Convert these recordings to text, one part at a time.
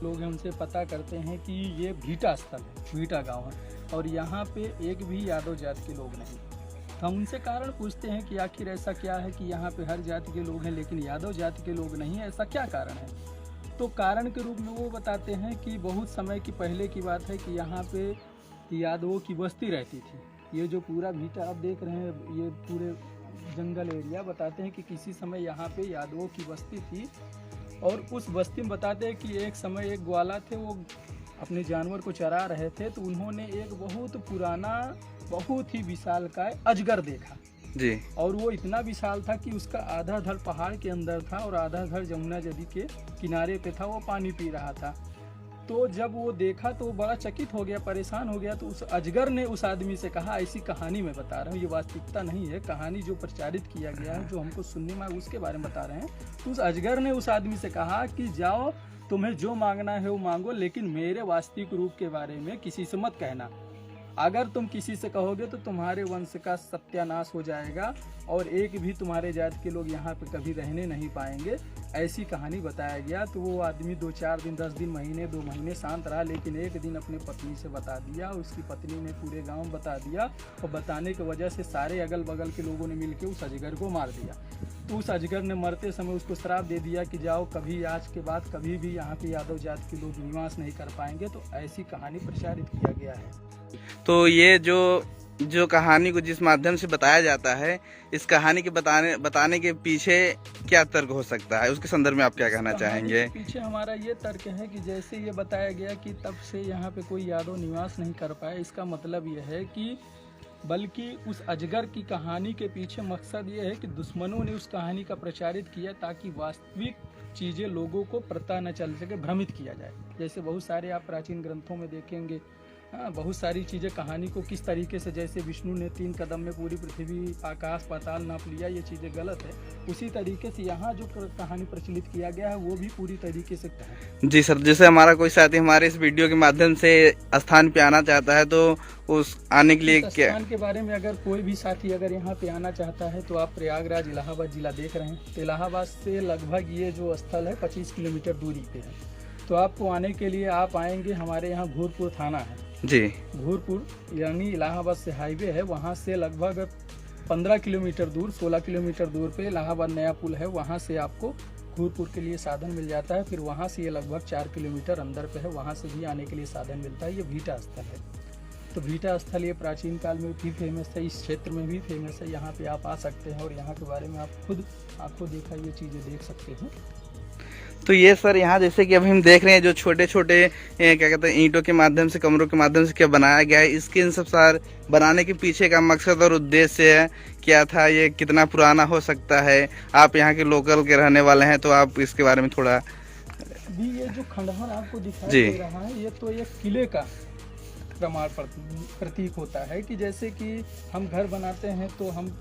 लोग हैं उनसे पता करते हैं कि ये भीटा स्थल है, भीटा गांव है और यहाँ पे एक भी यादव जाति के लोग नहीं। तो हम उनसे कारण पूछते हैं कि आखिर ऐसा क्या है कि यहाँ पे हर जाति के लोग हैं लेकिन यादव जाति के लोग नहीं है, ऐसा क्या कारण है। तो कारण के रूप में वो बताते हैं कि बहुत समय की पहले की बात है कि यहाँ पे यादवों की बस्ती रहती थी। ये जो पूरा भीटा आप देख रहे हैं, ये पूरे जंगल एरिया, बताते हैं कि किसी समय यहाँ पे यादवों की बस्ती थी और उस बस्ती में बताते हैं कि एक समय एक ग्वाला थे, वो अपने जानवर को चरा रहे थे तो उन्होंने एक बहुत पुराना, बहुत ही विशालकाय अजगर देखा जी। और वो इतना विशाल था कि उसका आधा धड़ पहाड़ के अंदर था और आधा धड़ जमुना नदी के किनारे पे था, वो पानी पी रहा था। तो जब वो देखा तो वो बड़ा चकित हो गया, परेशान हो गया। तो उस अजगर ने उस आदमी से कहा, ऐसी कहानी मैं बता रहा हूँ, ये वास्तविकता नहीं है, कहानी जो प्रचारित किया गया है, जो हमको सुनने में उसके बारे में बता रहे हैं। तो उस अजगर ने उस आदमी से कहा कि जाओ, तुम्हें जो मांगना है वो मांगो, लेकिन मेरे वास्तविक रूप के बारे में किसी से मत कहना। अगर तुम किसी से कहोगे तो तुम्हारे वंश का सत्यानाश हो जाएगा और एक भी तुम्हारे जाति के लोग यहाँ पे कभी रहने नहीं पाएंगे। ऐसी कहानी बताया गया। तो वो आदमी 2-4 दिन, 10 दिन, महीने, 2 महीने शांत रहा, लेकिन एक दिन अपने पत्नी से बता दिया। उसकी पत्नी ने पूरे गांव में बता दिया और बताने की वजह से सारे अगल बगल के लोगों ने मिलकर उस अजगर को मार दिया। तो उस अजगर ने मरते समय उसको श्राप दे दिया कि जाओ, कभी आज के बाद कभी भी यहाँ पे यादव जाति के लोग निवास नहीं कर पाएंगे। तो ऐसी कहानी प्रचारित किया गया है। तो ये जो कहानी को जिस माध्यम से बताया जाता है, इस कहानी के बताने के पीछे क्या तर्क हो सकता है, उसके संदर्भ में आप क्या कहना चाहेंगे? पीछे हमारा ये तर्क है कि जैसे ये बताया गया कि तब से यहाँ पे कोई यादव निवास नहीं कर पाए, इसका मतलब ये है कि बल्कि उस अजगर की कहानी के पीछे मकसद ये है कि दुश्मनों ने उस कहानी का प्रचारित किया ताकि वास्तविक चीज़ें लोगों को पता न चल सके, भ्रमित किया जाए। जैसे बहुत सारे आप प्राचीन ग्रंथों में देखेंगे, बहुत सारी चीज़ें कहानी को किस तरीके से, जैसे विष्णु ने 3 कदम में पूरी पृथ्वी आकाश पाताल नाप लिया, ये चीज़ें गलत है। उसी तरीके से यहाँ जो कहानी प्रचलित किया गया है वो भी पूरी तरीके से है। जी सर, जैसे हमारा कोई साथी हमारे इस वीडियो के माध्यम से स्थान पे आना चाहता है तो उस आने के लिए क्या स्थान के बारे में अगर कोई भी साथी अगर यहाँ पे आना चाहता है तो आप प्रयागराज इलाहाबाद जिला देख रहे हैं। तो इलाहाबाद से लगभग ये जो स्थल है 25 किलोमीटर दूरी पे है। तो आपको आने के लिए आप आएंगे, हमारे यहाँ घूरपुर थाना है जी, घूरपुर यानी इलाहाबाद से हाईवे है, वहाँ से लगभग 15 किलोमीटर दूर, 16 किलोमीटर दूर पे इलाहाबाद नया पुल है, वहाँ से आपको घूरपुर के लिए साधन मिल जाता है। फिर वहाँ से ये लगभग 4 किलोमीटर अंदर पे है, वहाँ से भी आने के लिए साधन मिलता है। ये भीटा स्थल है। तो भीटा स्थल ये प्राचीन काल में भी फेमस है, इस क्षेत्र में भी फेमस है। यहाँ पे आप आ सकते हैं और यहाँ के बारे में आप खुद आंखों देखा ये चीज़ें देख सकते हैं। तो ये सर यहाँ जैसे कि अभी हम देख रहे हैं जो छोटे छोटे क्या कहते हैं ईंटों के माध्यम से, कमरों के माध्यम से क्या बनाया गया है, इसके इन सब सार बनाने के पीछे का मकसद और उद्देश्य है क्या था, ये कितना पुराना हो सकता है? आप यहाँ के लोकल के रहने वाले हैं तो आप इसके बारे में थोड़ा। अभी ये जो खंडहर आपको दिखाई दे रहा है ये तो एक किले का प्रमाण प्रतीक होता है कि जैसे कि हम घर बनाते हैं तो हम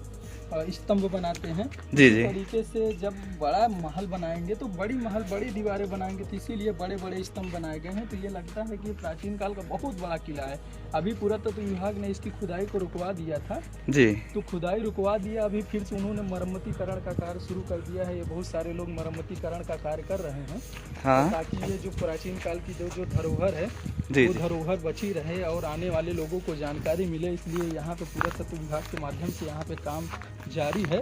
स्तंभ बनाते हैं, जी इस तरीके से जब बड़ा महल बनाएंगे तो बड़ी महल, बड़ी दीवारें बनाएंगे, तो इसीलिए बड़े बड़े स्तंभ बनाए गए हैं। तो ये लगता है कि प्राचीन काल का बहुत बड़ा किला है। अभी पुरातत्व विभाग ने इसकी खुदाई को रुकवा दिया था जी, तो खुदाई रुकवा दिया, अभी फिर से उन्होंने मरम्मतीकरण का कार्य शुरू कर दिया है। ये बहुत सारे लोग मरम्मतीकरण का कार्य कर रहे हैं। हाँ, ताकि ये जो प्राचीन काल की जो धरोहर है वो धरोहर बची रहे और आने वाले लोगों को जानकारी मिले, इसलिए यहाँ पे पुरातत्व विभाग के माध्यम से यहाँ पे काम जारी है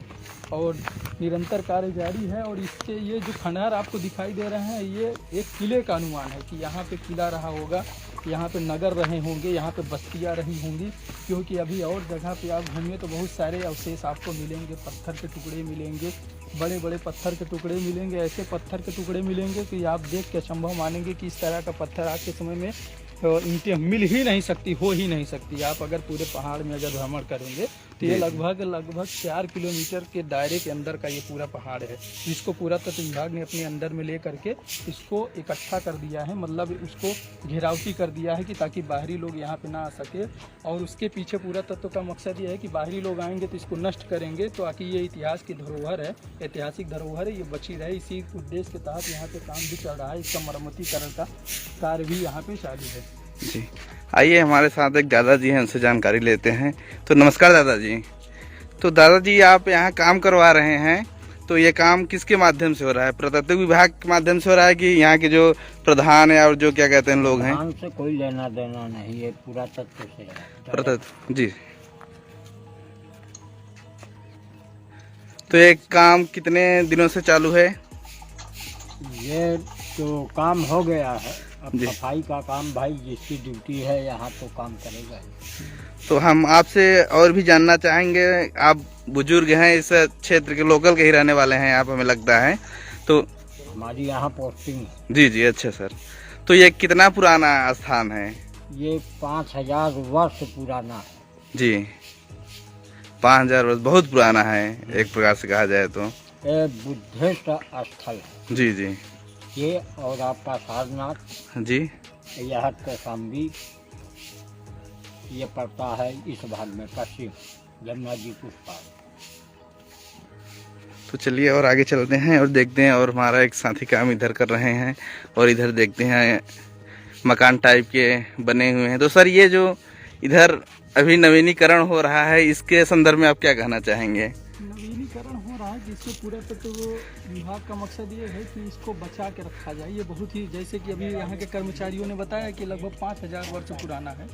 और निरंतर कार्य जारी है। और इसके ये जो खंडहर आपको दिखाई दे रहे हैं ये एक किले का अनुमान है कि यहाँ पे किला रहा होगा, यहाँ पे नगर रहे होंगे, यहाँ पे बस्तियाँ रही होंगी। क्योंकि अभी और जगह पे आप घूमें तो बहुत सारे अवशेष आपको मिलेंगे, पत्थर के टुकड़े मिलेंगे, बड़े बड़े पत्थर के टुकड़े मिलेंगे, ऐसे पत्थर के टुकड़े मिलेंगे कि आप देख के अचंभव मानेंगे कि इस तरह का पत्थर आज के समय में ईंटें मिल ही नहीं सकती, हो ही नहीं सकती। आप अगर पूरे पहाड़ में अगर भ्रमण करेंगे तो ये लगभग 4 किलोमीटर के दायरे के अंदर का ये पूरा पहाड़ है, जिसको पुरातत्व विभाग ने अपने अंदर में ले करके इसको इकट्ठा कर दिया है, मतलब उसको घेरावटी कर दिया है कि ताकि बाहरी लोग यहाँ पे ना आ सके। और उसके पीछे पुरातत्व का मकसद ये है कि बाहरी लोग आएंगे तो इसको नष्ट करेंगे तो ताकि ये इतिहास की धरोहर है, ऐतिहासिक धरोहर है, ये बची रहे। इसी उद्देश्य के तहत यहाँ पे काम भी चल रहा है, इसका मरम्मतीकरण का कार्य भी यहाँ पे चालू है। जी, आइए हमारे साथ एक दादाजी हैं, उनसे जानकारी लेते हैं। तो नमस्कार दादाजी। तो दादाजी आप यहाँ काम करवा रहे हैं, तो ये काम किसके माध्यम से हो रहा है? प्रशासनिक विभाग के माध्यम से हो रहा है कि यहाँ के जो प्रधान है और जो क्या कहते हैं लोग हैं? प्रधान से कोई लेना देना नहीं, ये पूरा तत्व से है। प्रशासन जी। तो ये काम कितने दिनों से चालू है? ये तो काम हो गया है, अब जी। सफाई का काम भाई जिसकी ड्यूटी है यहाँ तो काम करेगा ही। तो हम आपसे और भी जानना चाहेंगे, आप बुजुर्ग हैं, इस क्षेत्र के लोकल के ही रहने वाले हैं आप, हमें लगता है। तो हमारी यहाँ पोस्टिंग है। जी जी, अच्छा सर। तो ये कितना पुराना स्थान है? ये 5000 वर्ष पुराना है जी, 5000 वर्ष बहुत पुराना है एक प्रकार से कहा जाए तो। ये बुद्धिस्ट स्थल है जी जी ये। और आपका सारनाथ जी। यह कौशाम्बी ये पड़ता है इस भाग में, पश्चिम यमुना जी पुष्पार। तो चलिए और आगे चलते हैं और देखते हैं, और हमारा एक साथी काम इधर कर रहे हैं और इधर देखते हैं मकान टाइप के बने हुए हैं। तो सर ये जो इधर अभी नवीनीकरण हो रहा है, इसके संदर्भ में आप क्या कहना चाहेंगे? नवीनीकरण हो रहा है जिससे पूरा तत्व विभाग का मकसद ये है कि इसको बचा के रखा जाए। ये बहुत ही, जैसे कि अभी यहाँ के कर्मचारियों ने बताया कि लगभग 5000 वर्ष पुराना है,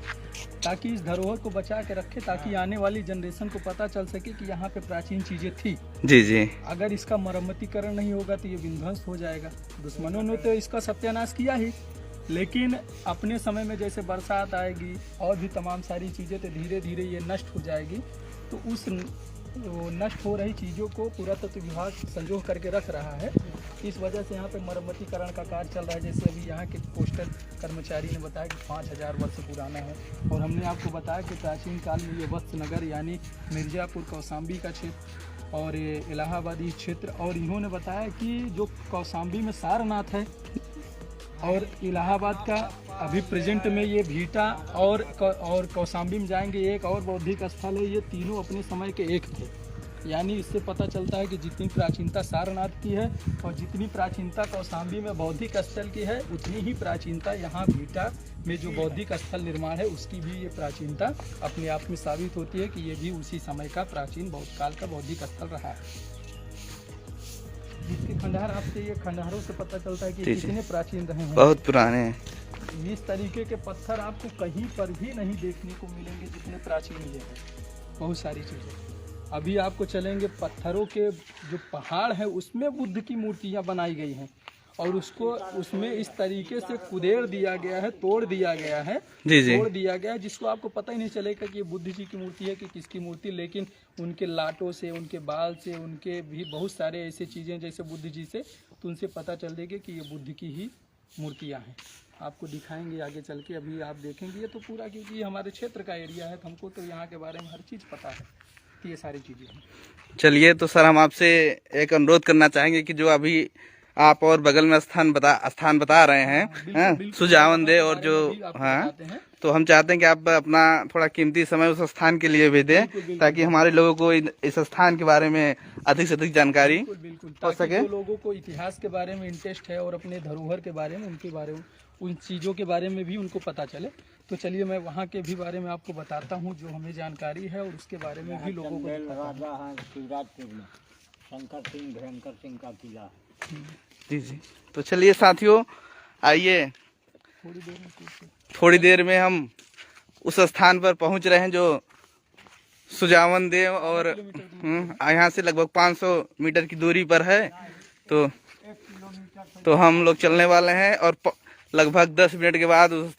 ताकि इस धरोहर को बचा के रखे, ताकि आने वाली जनरेशन को पता चल सके कि यहाँ पे प्राचीन चीजें थी। जी जी। अगर इसका मरम्मतीकरण नहीं होगा तो ये विध्वंस हो जाएगा। दुश्मनों ने तो इसका सत्यानाश किया ही, लेकिन अपने समय में जैसे बरसात आएगी और भी तमाम सारी चीज़ें, तो धीरे धीरे ये नष्ट हो जाएगी। तो उस नष्ट हो रही चीज़ों को पुरातत्व विभाग संजो करके रख रहा है। इस वजह से यहाँ पे मरम्मतीकरण का कार्य चल रहा है। जैसे अभी यहाँ के पोस्टल कर्मचारी ने बताया कि 5000 वर्ष पुराना है, और हमने आपको बताया कि प्राचीन काल में ये वत्स नगर यानी मिर्ज़ापुर कौशाम्बी का क्षेत्र और ये इलाहाबादी क्षेत्र, और इन्होंने बताया कि जो कौशाम्बी में सारनाथ है और इलाहाबाद का अभी प्रेजेंट में ये भीटा और कौशाम्बी में जाएंगे एक और बौद्धिक स्थल है, ये तीनों अपने समय के एक थे। यानी इससे पता चलता है कि जितनी प्राचीनता सारनाथ की है और जितनी प्राचीनता कौशाम्बी में बौद्धिक स्थल की है, उतनी ही प्राचीनता यहाँ भीटा में जो बौद्धिक स्थल निर्माण है उसकी भी ये प्राचीनता अपने आप में साबित होती है कि ये भी उसी समय का प्राचीन बौद्ध काल का बौद्धिक स्थल रहा है। जिसके खंडहर, आपसे ये खंडहरों से पता चलता है कि कितने प्राचीन रहे हैं, बहुत पुराने हैं। इस तरीके के पत्थर आपको कहीं पर भी नहीं देखने को मिलेंगे जितने प्राचीन ये हैं। बहुत सारी चीज़ें अभी आपको चलेंगे, पत्थरों के जो पहाड़ है उसमें बुद्ध की मूर्तियाँ बनाई गई हैं, और उसको उसमें इस तरीके से कुदेड़ दिया गया है, तोड़ दिया गया है, जी जी। तोड़ दिया गया है, जिसको आपको पता ही नहीं चलेगा कि ये बुद्ध जी की मूर्ति है कि किसकी मूर्ति। लेकिन उनके लाटों से, उनके बाल से, उनके भी बहुत सारे ऐसे चीज़ें जैसे बुद्ध जी से, तो उनसे पता चल देगा कि ये बुद्ध की ही मूर्तियाँ हैं। आपको दिखाएंगे आगे चल के, अभी आप देखेंगे। ये तो पूरा, क्योंकि हमारे क्षेत्र का एरिया है, हमको तो यहाँ के बारे में हर चीज़ पता है, तो ये सारी चीज़ें हैं। चलिए, तो सर हम आपसे एक अनुरोध करना चाहेंगे कि जो अभी आप और बगल में स्थान बता रहे हैं, सुजावन दे और जो, हाँ, तो हम चाहते हैं कि आप अपना थोड़ा कीमती समय उस स्थान के लिए भी दें, ताकि हमारे लोगों को इस स्थान के बारे में अधिक से अधिक जानकारी हो सके। जो लोगों को इतिहास के बारे में इंटरेस्ट है और अपने धरोहर के बारे में, उनके बारे में, उन चीज़ों के बारे में भी उनको पता चले। तो चलिए मैं वहाँ के भी बारे में आपको बताता हूँ जो हमें जानकारी है, और उसके बारे में भी लोगों को राजा है शिवराजपुर में, शंकर सिंह भयंकर सिंह का किला। जी जी। तो चलिए साथियों, आइए थोड़ी देर में हम उस स्थान पर पहुंच रहे हैं जो सुजावन देव, और यहाँ से लगभग 500 मीटर की दूरी पर है। तो हम लोग चलने वाले हैं और लगभग 10 मिनट के बाद उस